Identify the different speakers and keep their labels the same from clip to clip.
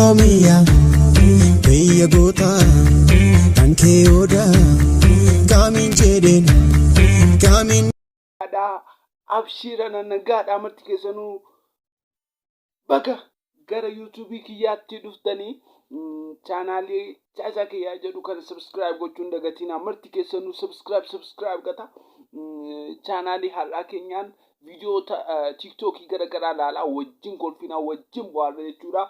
Speaker 1: Oromiya biyya goota kan kee oda kamiin jedheen kamiin
Speaker 2: abshira nagaadhaa marti keessanuu baga gara YouTube kiyyaatti dhuftanii chaanaalii Caasaa Kiyyaa jedhu kan subscribe gochuun dagatinaa marti keessanuu subscribe gata chaanaalii har'aa keenyaan viidiyoota TikTokii garagaraa ilaalaa wajjin kolfinaa wajjin bu'aarra jechuudha.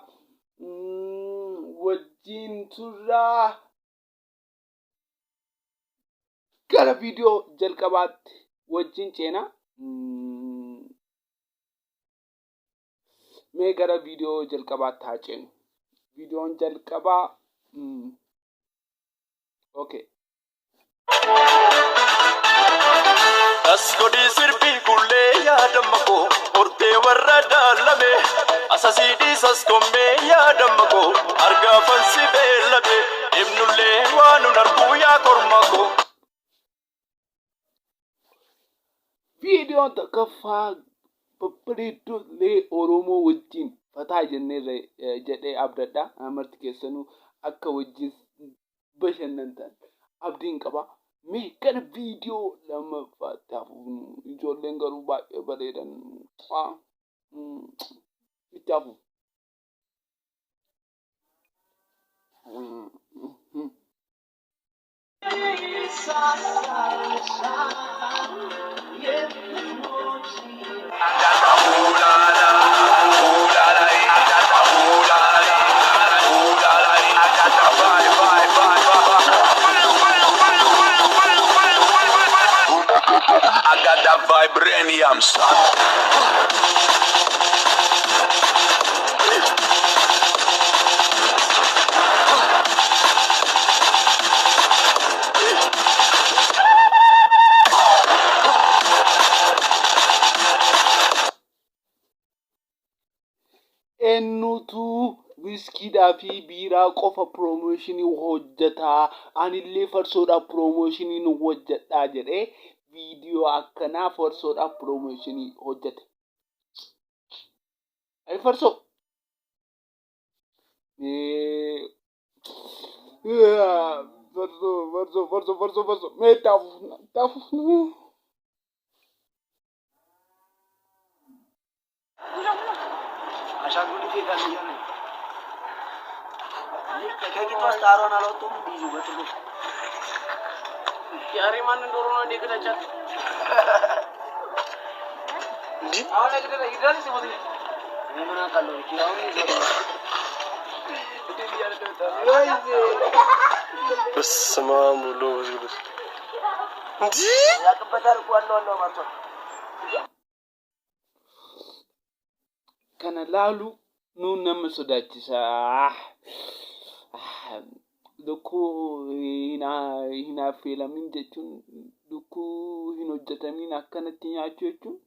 Speaker 2: Wajjin turraa gara viidiyoo jalqabaatti wajjin ceenaa. Mee gara viidiyoo jalqabaatti haa ceenu. Viidiyoon jalqabaa okay.
Speaker 3: Asgodi sirbi kulle yaadamako orte warra dalame asasidi saskomme yaadamako arga fansi belabe ibnulle wanu narbu ya kormako
Speaker 2: Viidiyoon takkaffaa babbareeddolee Oromoo wajjin fataa jennee jedhee abdadha. Marti keessanuu akka wajjin bashannantan abdiin qaba. Mee gara viidiyoo lamaffaatti hafuun ijoolleen garuu baay'ee bareedan itti hafu.
Speaker 3: I got that vibranium son.
Speaker 2: Ennutu wiskiidhaa fi biiraa qofa piroomooshinii hojjetaa anillee farsoodhaaf piroomooshinii nu hojjedhaa jedhee viidiyoo akkanaa farsoodhaaf piroomooshinii hojjete. Ay farsoo farsoo mee taafu
Speaker 4: Aşağı gülü tekrar yiyorum. Kaki tuas taruhan alo tuh biju betul.
Speaker 5: Yari mana dorong dia kena cat.
Speaker 4: Di?
Speaker 5: Awalnya kita lagi dari sini mesti.
Speaker 4: Ini mana kalau kira ini jadi.
Speaker 5: Itu dia ada tuh.
Speaker 3: Bersama mulu bagus. Di?
Speaker 4: Ya kebetar kuat lo macam.
Speaker 2: kana laalu nuun nama sodaachisaa. Lukkuu hin affeelamin jechuun lukkuu hin hojjetamin akkanatti nyaachuu jechuun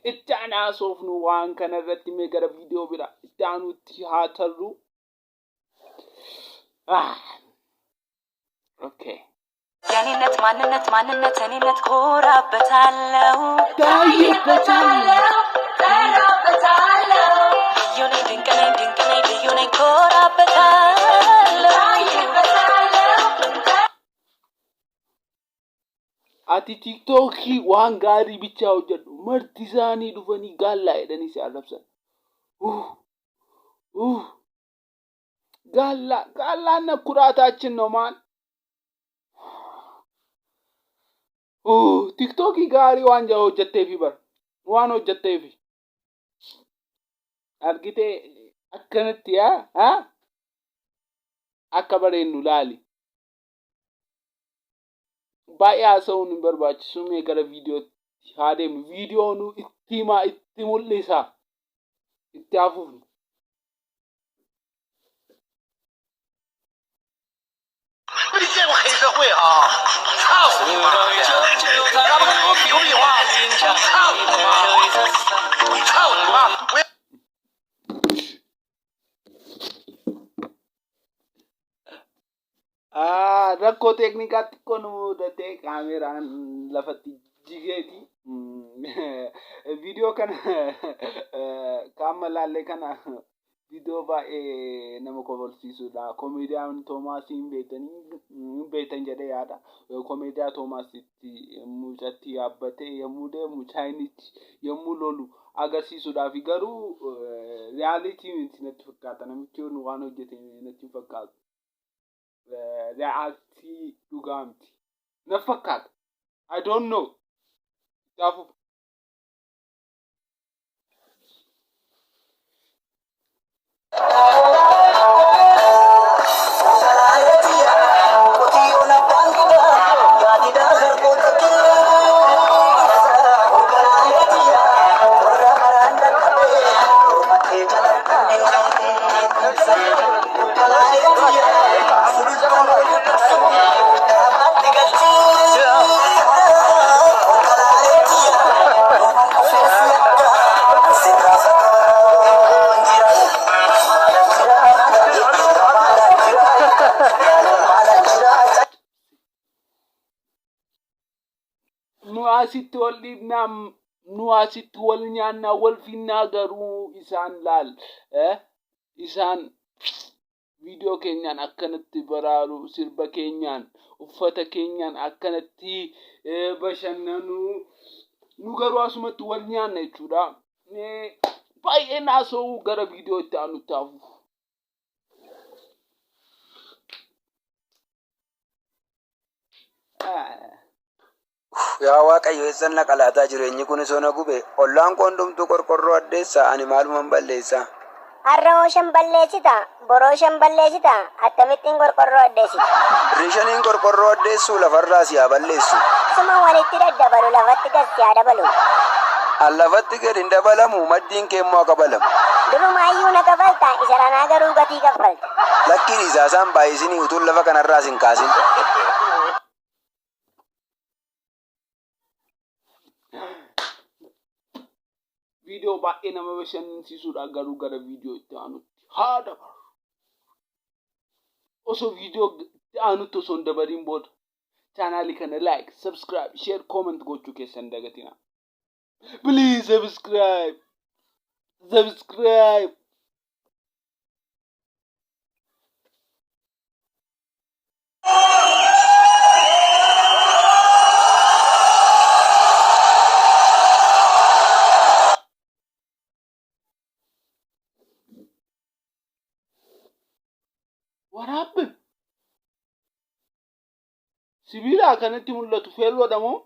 Speaker 2: itti aanaa soofnu waan kana irratti mee gara viidiyoo bira itti aanutti haa tarru. Okay.
Speaker 6: የኔነት ማንነት እኔነት ኮራበታለሁ
Speaker 2: ታይበታለሁ
Speaker 6: ኮራበታለሁ ልዩ ነኝ ድንቅ ነኝ ልዩ ነኝ ኮራበታለሁ
Speaker 2: ati tiktokii waan gaarii bichaa hojjedhu marti isaanii dhufanii gaallaa jedhanii si arrabsan. Gaallaan ኩራታችን ነው ማን TikTokii gaarii waan hojjetteefi bar waan hojjetteefi argitee akkanatti akka bareennu laali. Baay'ee haasa'uun hin barbaachisu. Mee gara viidiyootti haa deemnu. Viidiyoon itti mul'isa. Itti hafuufnu. Rakkoo teeknikaatti kun mudatee kaameraan lafatti jigeeti. video kana kama lalle kana video nama kofolsiisudha. Comedian Thomas beetan jedhee yaada. Comedian Thomas itti mucatti yaabbate yommuu deemu Chinese yommuu lolu agarsiisudha. Fi garuu reality miti natti fakkaata. Namichi waan hojjete natti fakkaata. Reality dhugaa miti. Na fakkaata. I don't know. Gaafu nuasitti wal dhibnaa nuasitti wal nyaannaa wal finnaa garuu isaan laal isaan video keenyaan akkanatti baraaru sirba keenyaan uffata keenyaan akkanatti bashannanu nu garuu asumatti wal nyaanna jechuudha. Baay'ee naasoo gara video itti aanu taafu.
Speaker 7: Yaa Waaqayyo eessan na qalaataa jireenyi kun isoo na gube ollaan koondumtuu qorqorroo addeessa ani maaluman balleessa.
Speaker 8: Har'a ooshan balleessita borooshan balleessita akkamittiin qorqorroo addeessita.
Speaker 7: Rishaniin qorqorroo addeessuu lafarraa siyaa balleessu.
Speaker 8: Suma walitti daddabalu lafatti gad dabalu.
Speaker 7: An lafatti gad hin dabalamu maddiin keemmoo kabalamu.
Speaker 8: Durumaayyuu na kafalta isa ranaa garuu gatii kaffalta.
Speaker 7: Lakkiin isaasaan baay'isinii utuun lafa kanarraa sin kaasin.
Speaker 2: Video baay'ee nama bashannansiisudha garuu gara video itti aanutti haa dabaru. Osoo video itti aanutti osoo hin dabariin booda chaanaalii kana like, subscribe, share, comment gochuu keessan dagatina. Please subscribe. What happened? Sibila kanatti mul'atu feelloodha moo?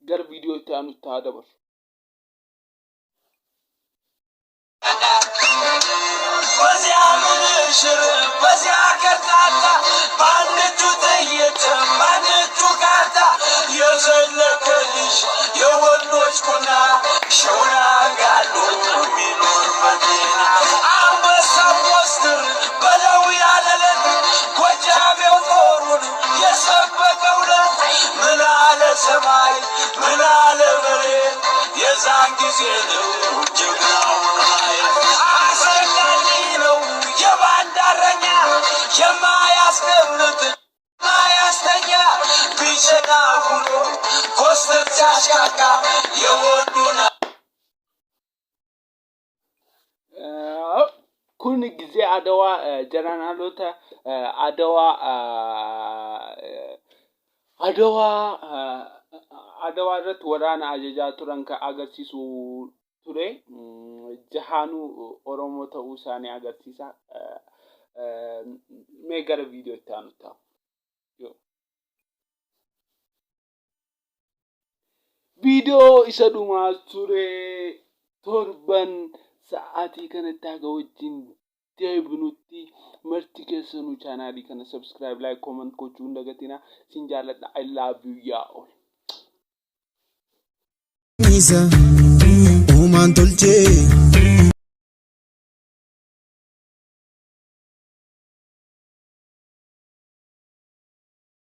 Speaker 2: Gar video itti aanutti haa dabaru.
Speaker 3: ሰማይ ምን አለ መሬት የዛን ጊዜ ነው ጀግናውን ማየት አሰላጊ ነው የባንዳረኛ የማያስቀምጥ ማያስተኛ ቢቸና ሁሉ ኮስተር ሲያሽካካ የወዱና
Speaker 2: kun ጊዜ አድዋ ጀነራሎታ አድዋ ረት ወራና አጀጃ ቱራን ከአገርሲሱ ቱሬ ጀሃኑ ኦሮሞ ተውሳኔ አገርሲሳ ሜገር ቪዲዮ ታኑታ ቪዲዮ ኢሰዱማ ቱሬ ቶርበን ሰዓቲ ከነታገ ወጅን deebinutti marti keessanuu chaanaalii kana subscribe like comment gochuu hin dagatina sin jaalladha. I love you yaa ol
Speaker 1: Misa, Oman tolche.